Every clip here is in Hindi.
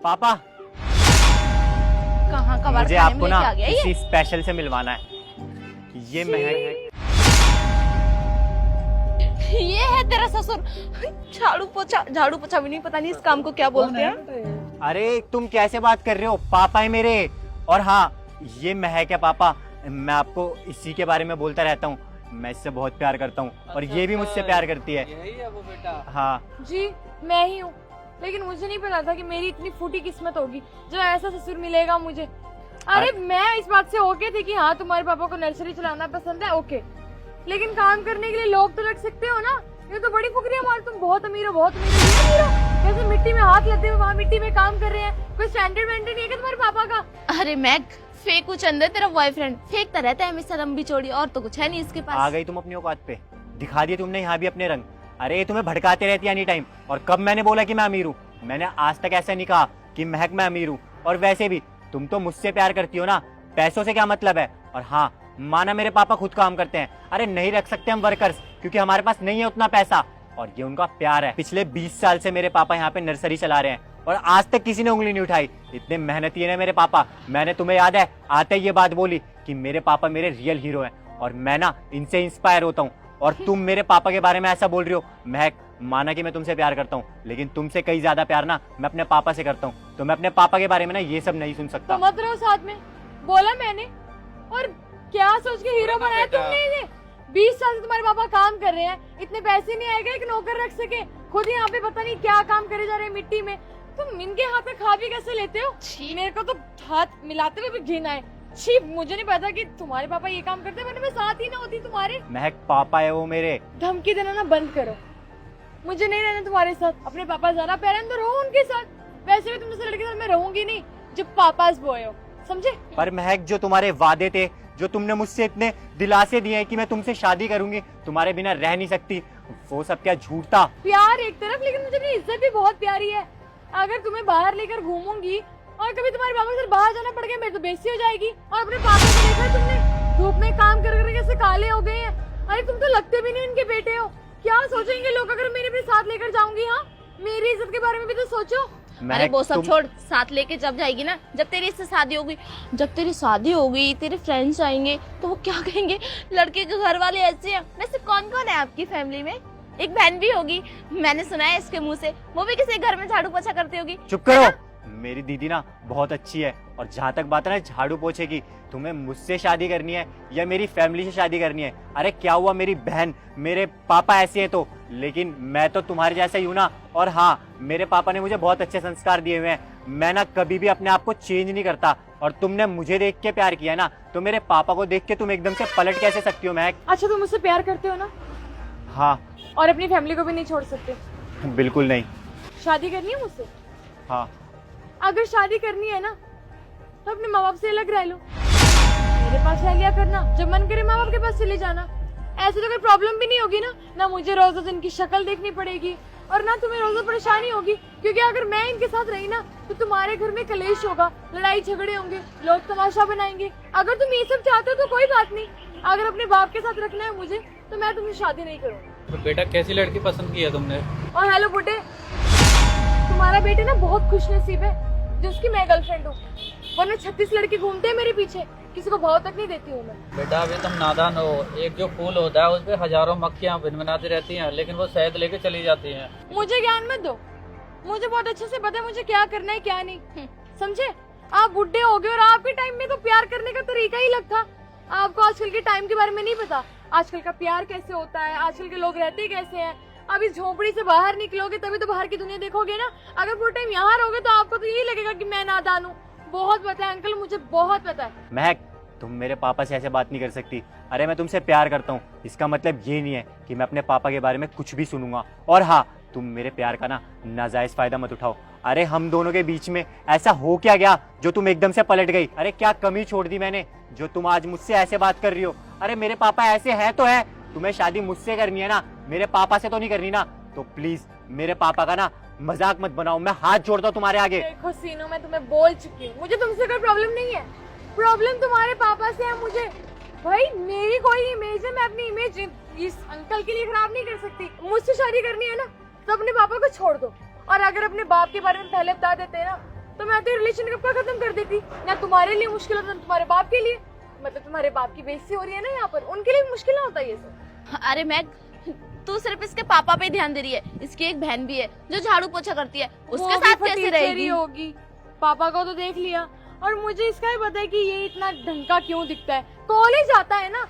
पापा, कहाँ का मुझे खाने आपको में ना लेके आ गया किसी ये? स्पेशल से मिलवाना है। ये महक ये है तेरा ससुर। झाड़ू पोछा भी नहीं, पता नहीं इस काम को क्या बोलते हैं। अरे तुम कैसे बात कर रहे हो? पापा है मेरे। और हाँ, ये महक है पापा। मैं आपको इसी के बारे में बोलता रहता हूँ। मैं इससे बहुत प्यार करता हूँ और ये भी मुझसे प्यार करती है। यही है वो बेटा। हाँ जी मैं ही हूँ, लेकिन मुझे नहीं पता था कि मेरी इतनी फूटी किस्मत होगी जो ऐसा ससुर मिलेगा मुझे। अरे मैं इस बात से ओके थी कि हाँ तुम्हारे पापा को नर्सरी चलाना पसंद है, ओके, लेकिन काम करने के लिए लोग तो रख सकते हो ना। ये तो बड़ी फुकरी है हमारी, तुम बहुत अमीर हो, बहुत अमीर हो। ये अमीर हो कैसे मिट्टी में हाथ लेते हुए वहाँ मिट्टी में काम कर रहे हैं? कोई स्टैंडर्ड वेंडर्ड नहीं है क्या तुम्हारे पापा का? अरे मैग, फेंकू चंदे तेरा बॉयफ्रेंड फेंकता रहता है हमेशा लंबी चौड़ी, और तो कुछ है नहीं इसके आ पास। गई तुम अपनी औकात पे। दिखा दिए तुमने यहाँ भी अपने रंग। अरे तुम्हें भड़काते रहती है एनी टाइम। और कब मैंने बोला कि मैं अमीर हूँ? मैंने आज तक ऐसा नहीं कहा कि महक मैं अमीर हूँ। और वैसे भी तुम तो मुझसे प्यार करती हो ना, पैसों से क्या मतलब है? और हाँ, माना मेरे पापा खुद काम करते हैं। अरे नहीं रख सकते हम वर्कर्स, क्योंकि हमारे पास नहीं है उतना पैसा। और ये उनका प्यार है। पिछले 20 साल से मेरे पापा यहाँ पे नर्सरी चला रहे हैं और आज तक किसी ने उंगली नहीं उठाई। इतने मेहनती है ना मेरे पापा। मैंने तुम्हें याद है आते ही ये बात बोली कि मेरे पापा मेरे रियल हीरो हैं और मैं ना इनसे इंस्पायर होता हूँ। और तुम मेरे पापा के बारे में ऐसा बोल रही हो। महक, माना कि मैं तुमसे प्यार करता हूँ, लेकिन तुमसे कई ज्यादा प्यार ना मैं अपने पापा से करता हूँ। तो मैं अपने पापा के बारे में ना ये सब नहीं सुन सकता। तो मत रहो साथ में, बोला मैंने। और क्या सोच के हीरो बनाया तुमने इन्हें? 20 साल से तुम्हारे पापा काम कर रहे हैं, इतने पैसे नहीं आएगा एक नौकर रख सके। खुद यहाँ पे पता नहीं क्या काम करे जा रहे हैं मिट्टी में। तुम इनके हाथ में खा भी कैसे लेते हो? मेरे को तो हाथ मिलाते हुए भी घिन आए। छी, मुझे नहीं पता कि तुम्हारे पापा ये काम करते, वरना मैं साथ ही ना होती तुम्हारे। महक, पापा है वो मेरे। धमकी देना ना बंद करो। मुझे नहीं रहना तुम्हारे साथ। अपने पापा ज्यादा प्यारे हैं तो रहो उनके साथ। वैसे भी तुम जैसे लड़के के साथ मैं रहूंगी नहीं जो पापास बॉय हो, समझे? पर महक, जो तुम्हारे वादे थे, जो तुमने मुझसे इतने दिलासे दिए हैं कि मैं तुमसे शादी करूंगी, तुम्हारे बिना रह नहीं सकती, वो सब क्या झूठ था? प्यार एक तरफ, लेकिन मुझे अपनी इज्जत भी बहुत प्यारी है। अगर तुम्हें बाहर लेकर घूमूंगी और कभी तुम्हारे पापा से बाहर जाना पड़ गया, मेरी तो बेइज्जती हो जाएगी। और अपने पापा को देखा है तुमने, धूप में काम कर कर कैसे काले हो गए हैं। अरे तुम तो लगते भी नहीं इनके बेटे हो। क्या सोचेंगे लोग अगर मैंने अपने साथ लेकर जाऊंगी? हाँ, मेरी इज्जत के बारे में भी तो सोचो। अरे वो सब छोड़, साथ लेके जब जाएगी ना, जब तेरी इससे शादी होगी, जब तेरी शादी होगी, तेरे फ्रेंड्स आएंगे तो वो क्या कहेंगे? लड़के के घर वाले ऐसे हैं। वैसे कौन कौन है आपकी फैमिली में? एक बहन भी होगी, मैंने सुना है इसके मुंह से, वो भी किसी घर में झाड़ू पोछा करती होगी। चुप करो। मेरी दीदी ना बहुत अच्छी है। और जहाँ तक बात है ना झाड़ू पोछे की, तुम्हें मुझसे शादी करनी है या मेरी फैमिली से शादी करनी है? अरे क्या हुआ, मेरी बहन, मेरे पापा ऐसे हैं तो, लेकिन मैं तो तुम्हारे जैसा ही हूँ ना। और हाँ, मेरे पापा ने मुझे बहुत अच्छे संस्कार दिए हुए हैं। मैं ना कभी भी अपने आप को चेंज नहीं करता। और तुमने मुझे देख के प्यार किया ना, तो मेरे पापा को देख के तुम एकदम से पलट कैसे सकती हो महक? अच्छा, तुम मुझसे प्यार करते हो ना? हाँ। और अपनी फैमिली को भी नहीं छोड़ सकते? बिल्कुल नहीं। शादी करनी है मुझसे? हाँ। अगर शादी करनी है ना तो अपने माँ बाप से अलग रह लो, मेरे पास रह लिया करना। जब मन करे माँ बाप के पास चले जाना। ऐसे तो कोई प्रॉब्लम भी नहीं होगी ना मुझे रोज रोज इनकी शक्ल देखनी पड़ेगी और ना तुम्हें रोज रोज परेशानी होगी। क्योंकि अगर मैं इनके साथ रही ना तो तुम्हारे घर में कलेश होगा, लड़ाई झगड़े होंगे, लोग तमाशा बनाएंगे। अगर तुम ये सब चाहते हो तो कोई बात नहीं। अगर अपने बाप के साथ रखना है मुझे तो मैं तुमसे शादी नहीं करूँगी। तो बेटा कैसी लड़की पसंद की है तुमने? और हेलो बुड्ढे, तुम्हारा बेटे ना बहुत खुशनसीब है जो उसकी मैं गर्लफ्रेंड हूँ, वरना 36 लड़के घूमते हैं मेरे पीछे, किसी को भाव तक नहीं देती हूँ मैं। बेटा अभी तुम नादान हो। एक जो फूल होता है उस पे हजारों मक्खियाँ भिनभिनाती रहती हैं, लेकिन वो शहद लेके चली जाती हैं। मुझे ज्ञान मत दो, मुझे बहुत अच्छे से पता है मुझे क्या करना है क्या नहीं, समझे? आप बुढ़े हो गए और आपके टाइम में तो प्यार करने का तरीका ही अलग था। आपको आजकल के टाइम के बारे में नहीं पता, आजकल का प्यार कैसे होता है, आजकल के लोग रहते कैसे हैं। अब इस झोपड़ी से बाहर निकलोगे तभी तो बाहर की दुनिया देखोगे ना। अगर पूरे टाइम यहाँ रहोगे तो आपको तो यही लगेगा कि मैं नादान हूँ। बहुत पता है अंकल, मुझे बहुत पता है। महक, तुम मेरे पापा से ऐसे बात नहीं कर सकती। अरे मैं तुमसे प्यार करता हूँ, इसका मतलब ये नहीं है कि मैं अपने पापा के बारे में कुछ भी सुनूंगा। और हाँ, तुम मेरे प्यार का ना नाजायज फायदा मत उठाओ। अरे हम दोनों के बीच में ऐसा हो क्या गया जो तुम एकदम से पलट गई? अरे क्या कमी छोड़ दी मैंने जो तुम आज मुझसे ऐसे बात कर रही हो? अरे मेरे पापा ऐसे है तो है, तुम्हें शादी मुझसे करनी है ना, मेरे पापा से तो नहीं करनी ना। तो प्लीज मेरे पापा का ना मजाक मत बनाओ, मैं हाथ जोड़ता हूँ तुम्हारे आगे। देखो सीनो, मैं तुम्हें बोल चुकी हूँ, मुझे तुमसे कोई प्रॉब्लम नहीं है। प्रॉब्लम तुम्हारे पापा से है मुझे। भाई मेरी कोई इमेज है, मैं अपनी इमेज इस अंकल के लिए खराब नहीं कर सकती। मुझसे शादी करनी है ना तो अपने पापा को छोड़ दो। और अगर अपने बाप के बारे में पहले बता देते ना तो मैं तो रिलेशन कब का खत्म कर देती। ना तुम्हारे लिए मुश्किल होता ना तुम्हारे बाप के लिए। मतलब तुम्हारे बाप की बेइज्जती हो रही है ना यहाँ पर, उनके लिए भी मुश्किल ना होता ये सब। अरे मैग, तू सिर्फ इसके पापा पे ध्यान दे रही है। इसकी एक बहन भी है जो झाड़ू पोछा करती है, उसके वो भी साथ कैसे फटीचरी रहेगी? होगी। पापा को तो देख लिया, और मुझे इसका ही पता है कि ये इतना ढंग का क्यों दिखता है। कॉलेज आता है ना,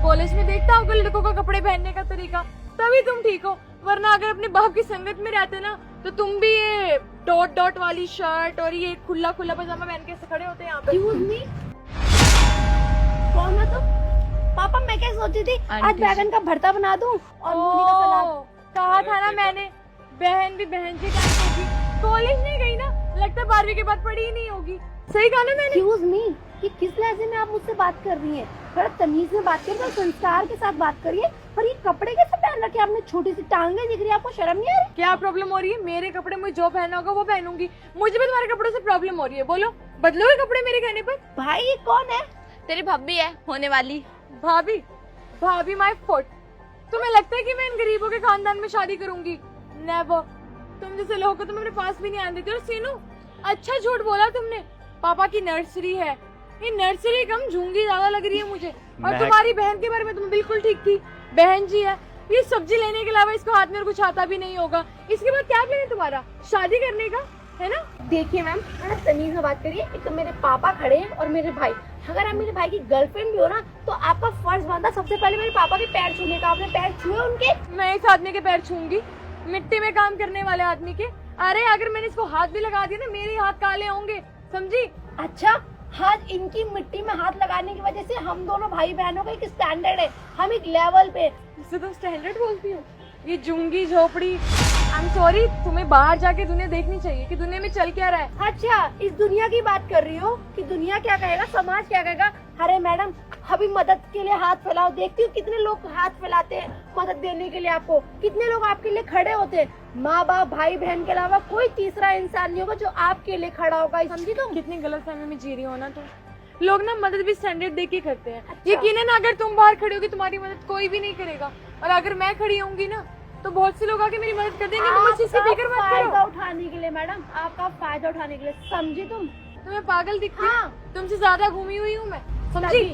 कॉलेज में देखता होगा लड़कों का कपड़े पहनने का तरीका, तभी तुम ठीक हो। वरना अगर अपने बाप की संगत में रहते ना तो तुम भी ये डॉट डॉट वाली शर्ट और ये खुला खुला पजामा पहन के ऐसे खड़े होते यहाँ पे। कौन है तुम? पापा मैं क्या सोची थी आज आंटी जी। बैगन का भरता बना दूं और मूली का सलाद। कहा था ना मैंने, बहन भी बहन से क्या होगी। कॉलेज नहीं गई ना, लगता है 12वीं के बाद पढ़ी ही नहीं होगी। सही कहा ना मैंने। एक्सक्यूज मी, ये किस लहजे में आप मुझसे बात कर रही हैं? थोड़ा तमीज में बात करिए, संस्कार के साथ बात करिए। पर ये कपड़े कैसे पहन रखे आपने? छोटी सी टांगे दिख रही है, आपको शर्म नहीं आ रही? क्या प्रॉब्लम हो रही है? मेरे कपड़े मुझे जो पहना होगा वो पहनूंगी। मुझे भी तुम्हारे कपड़ों से प्रॉब्लम हो रही है। बोलो, बदलोगे कपड़े मेरे कहने पर? भाई ये कौन है? तेरी भाभी है होने वाली। भाभी? भाभी माय फुट। तुम्हें लगता है कि मैं इन गरीबों के खानदान में शादी करूंगी? नेवर। तुम जैसे लोगों को तो मैं अपने पास भी नहीं आने देती। और सीनू, अच्छा झूठ बोला तुमने। पापा की नर्सरी है, ये नर्सरी कम झूंगी ज्यादा लग रही है मुझे। और तुम्हारी बहन के बारे में तुम बिल्कुल ठीक थी, बहन जी है। ये सब्जी लेने के अलावा इसको हाथ में कुछ आता भी नहीं होगा। इसके बाद क्या प्लान है तुम्हारा? शादी करने का है ना? देखिए मैम, थोड़ा तमीज में बात करिए। एक तो मेरे पापा खड़े हैं और मेरे भाई। अगर आप मेरे भाई की गर्लफ्रेंड भी हो ना तो आपका फर्ज बनता सबसे पहले मेरे पापा के पैर छूने का। आपने पैर छुए उनके? मैं इस आदमी के पैर छूंगी? मिट्टी में काम करने वाले आदमी के? अरे अगर मैंने इसको हाथ भी लगा दिया ना, मेरे हाथ काले होंगे, समझी? अच्छा, हाथ इनकी मिट्टी में हाथ लगाने की वजह से हम दोनों भाई बहनों का एक स्टैंडर्ड है, हम एक लेवल पे। इससे तुम स्टैंडर्ड बोलती हो? ये झुंगी झोपड़ी। आई एम सॉरी, तुम्हें बाहर जाके दुनिया देखनी चाहिए कि दुनिया में चल क्या रहा है। अच्छा, इस दुनिया की बात कर रही हो कि दुनिया क्या कहेगा, समाज क्या कहेगा? अरे मैडम, अभी मदद के लिए हाथ फैलाओ। देखती हूँ कितने लोग हाथ फैलाते हैं मदद देने के लिए आपको, कितने लोग आपके लिए खड़े होते हैं। माँ बाप भाई बहन के अलावा कोई तीसरा इंसान नहीं होगा जो आपके लिए खड़ा होगा, समझी तुम? कितनी गलतफहमी में जी रही हो ना तुम। लोग ना मदद भी स्टैंडर्ड देके करते हैं। अच्छा। यकीनन अगर तुम बाहर खड़ी होगी तुम्हारी मदद कोई भी नहीं करेगा, और अगर मैं खड़ी होंगी ना तो बहुत से लोग आके मेरी मदद कर देंगे। तुम इस चीज की फिक्र मत फायदा करो। उठाने के लिए मैडम, आपका फायदा उठाने के लिए, समझी तुम? तुम्हें पागल दिखती हाँ। है? तुमसे ज्यादा घूमी हुई हूँ मैं, समझी?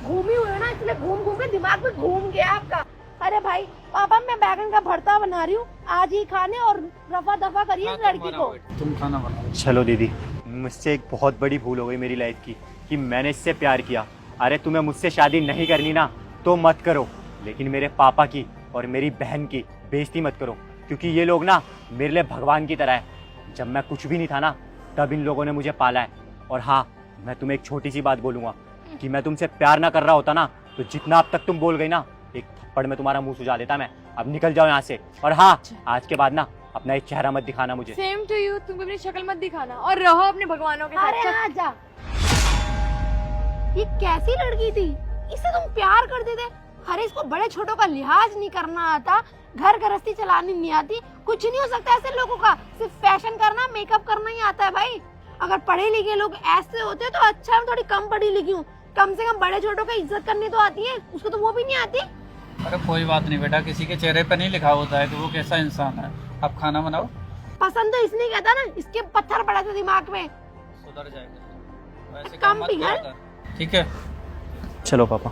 घूमी हुई हो ना, इसलिए घूम घूम के दिमाग में घूम गया आपका। अरे भाई, पापा मैं बैगन का भरता बना रही हूँ, आज ही खाने और रफा दफा करिए इस लड़की को। तुम खाना बनाओ। चलो दीदी, मुझसे एक बहुत बड़ी भूल हो गई मेरी लाइफ की कि मैंने इससे प्यार किया। अरे तुम्हें मुझसे शादी नहीं करनी ना तो मत करो, लेकिन मेरे पापा की और मेरी बहन की बेइज्जती मत करो, क्योंकि ये लोग ना मेरे लिए भगवान की तरह है। जब मैं कुछ भी नहीं था ना तब इन लोगों ने मुझे पाला है। और हाँ, मैं तुम्हें एक छोटी सी बात बोलूंगा कि मैं तुमसे प्यार ना कर रहा होता ना तो जितना अब तक तुम बोल गई ना, एक थप्पड़ में तुम्हारा मुंह सुझा देता मैं। अब निकल जाओ यहाँ से। और हाँ, आज के बाद ना अपना एक चेहरा मत दिखाना मुझे। Same to you. तुम अपनी शक्ल मत दिखाना और रहो अपने भगवानों के अरे साथ। हाँ जा। ये कैसी लड़की थी, इससे तुम प्यार करते थे? अरे इसको बड़े छोटों का लिहाज नहीं करना आता, घर गृहस्थी चलानी नहीं आती, कुछ नहीं हो सकता ऐसे लोगों का। सिर्फ फैशन करना, मेकअप करना ही आता है भाई। अगर पढ़े लिखे लोग ऐसे होते तो अच्छा, मैं थोड़ी कम पढ़ी लिखी हूँ, कम से कम बड़े छोटों का इज्जत करनी तो आती है, उसको तो वो भी नहीं आती। अरे कोई बात नहीं बेटा, किसी के चेहरे पे नहीं लिखा होता है कि वो कैसा इंसान है। आप खाना बनाओ। पसंद तो इसने कहता ना, इसके पत्थर पड़े थे दिमाग में। सुधर जाएगा, वैसे कम काम मत पिघल। किया कर। ठीक है? चलो पापा।